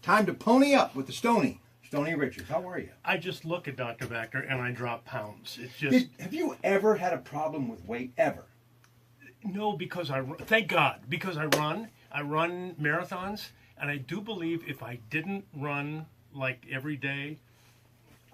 Time to pony up with the Stony. Stony Richards, how are you? I just look at Dr. Vactor and I drop pounds. It's just... Have you ever had a problem with weight, ever? No, because thank God, because I run marathons, and I do believe if I didn't run like every day,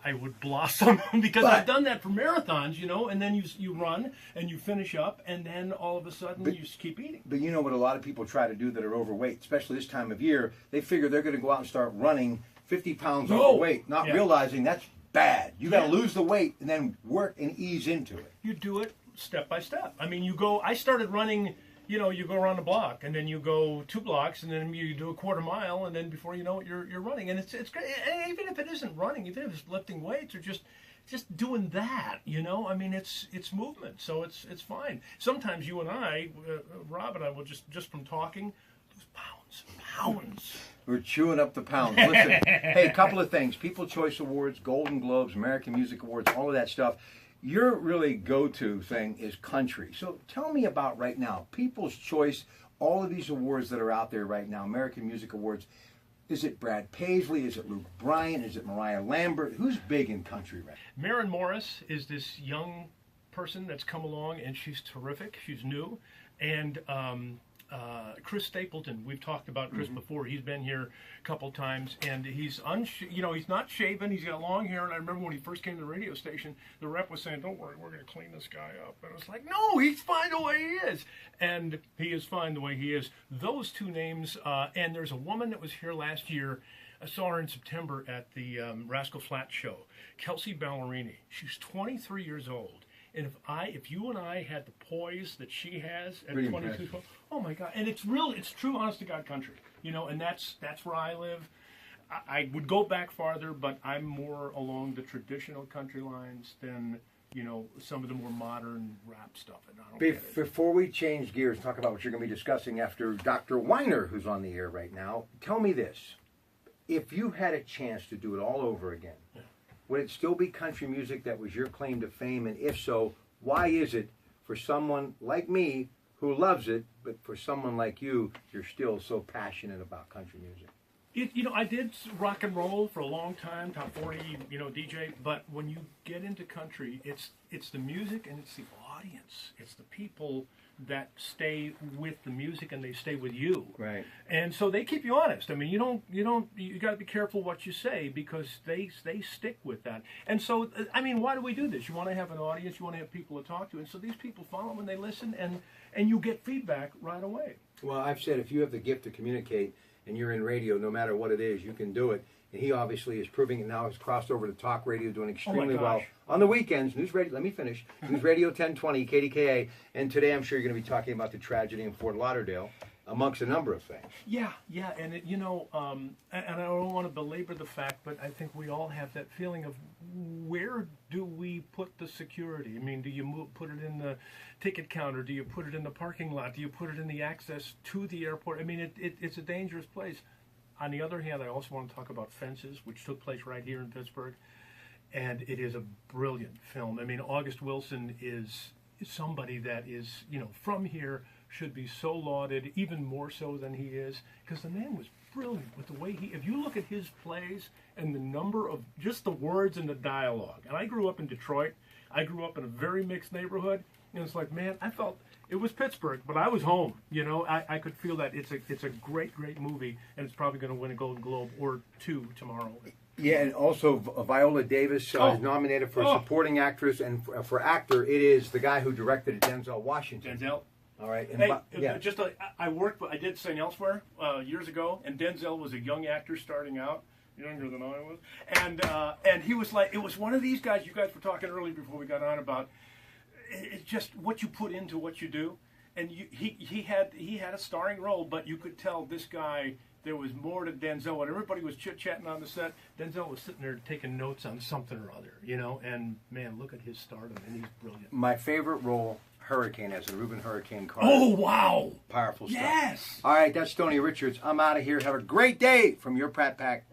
I would blossom because I've done that for marathons, you know, and then you run and you finish up, and then all of a sudden you just keep eating. But you know what a lot of people try to do that are overweight, especially this time of year, they figure they're going to go out and start running 50 pounds overweight, not realizing that's bad. You got to lose the weight and then work and ease into it. You do it step by step. I mean, I started running, you know, you go around a block, and then you go 2 blocks, and then you do a quarter mile, and then before you know it, you're running. And it's great. And even if it isn't running, even if it's lifting weights or just doing that, you know, I mean, it's movement, so it's fine. Sometimes you and I, Rob and I, will just from talking, lose pounds. We're chewing up the pounds. Listen, hey, a couple of things. People's Choice Awards, Golden Globes, American Music Awards, all of that stuff. Your really go-to thing is country. So tell me about right now, People's Choice, all of these awards that are out there right now, American Music Awards. Is it Brad Paisley? Is it Luke Bryan? Is it Mariah Lambert? Who's big in country right now? Maren Morris is this young person that's come along, and she's terrific. She's new. And Chris Stapleton, we've talked about Chris before. He's been here a couple times, and he's he's not shaven. He's got long hair. And I remember when he first came to the radio station, the rep was saying, "Don't worry, we're going to clean this guy up." And I was like, "No, he's fine the way he is," and he is fine the way he is. Those two names, and there's a woman that was here last year. I saw her in September at the Rascal Flatts show, Kelsey Ballerini. She's 23 years old. And if you and I had the poise that she has at 22, oh my God! And it's true, honest to God country, you know. And that's where I live. I would go back farther, but I'm more along the traditional country lines than some of the more modern rap stuff. And I don't get it. Before we change gears, talk about what you're going to be discussing after Dr. Weiner, who's on the air right now. Tell me this: if you had a chance to do it all over again. Yeah. Would it still be country music that was your claim to fame? And if so, why is it for someone like me who loves it, but for someone like you, you're still so passionate about country music? I did rock and roll for a long time, top 40, DJ. But when you get into country, it's the music and it's the audience. It's the people that stay with the music and they stay with you. Right. And so they keep you honest. I mean, you got to be careful what you say because they stick with that. And so, I mean, why do we do this? You want to have an audience, you want to have people to talk to. And so these people follow them and they listen and you get feedback right away. Well, I've said if you have the gift to communicate and you're in radio, no matter what it is, you can do it. And he obviously is proving it now. He's crossed over to talk radio, doing extremely well. On the weekends, News Radio, let me finish. News Radio 1020, KDKA. And today I'm sure you're going to be talking about the tragedy in Fort Lauderdale, amongst a number of things. Yeah. And, and I don't want to belabor the fact, but I think we all have that feeling of where do we put the security? I mean, do you put it in the ticket counter? Do you put it in the parking lot? Do you put it in the access to the airport? I mean, it's a dangerous place. On the other hand, I also want to talk about Fences, which took place right here in Pittsburgh, and it is a brilliant film. I mean, August Wilson is somebody that is, from here, should be so lauded, even more so than he is, because the man was brilliant with the way if you look at his plays and the number of just the words and the dialogue. And I grew up in Detroit. I grew up in a very mixed neighborhood, and it's like, man, I felt it was Pittsburgh, but I was home. I could feel that it's a great movie, and it's probably going to win a Golden Globe or 2 tomorrow. Yeah, and also Viola Davis is nominated for supporting actress, and for actor, it is the guy who directed it, Denzel Washington. Denzel. All right. And I did Sing Elsewhere years ago, and Denzel was a young actor starting out, younger than I was, and he was like, it was one of these guys. You guys were talking earlier before we got on about. It's just what you put into what you do, and he had a starring role, but you could tell this guy there was more to Denzel. When everybody was chit-chatting on the set, Denzel was sitting there taking notes on something or other, and man, look at his stardom, and he's brilliant. My favorite role, Hurricane, as a Reuben Hurricane Carter. Oh wow, powerful stuff. Yes. All right, that's Stony Richards. I'm out of here. Have a great day from your Pratt Pack.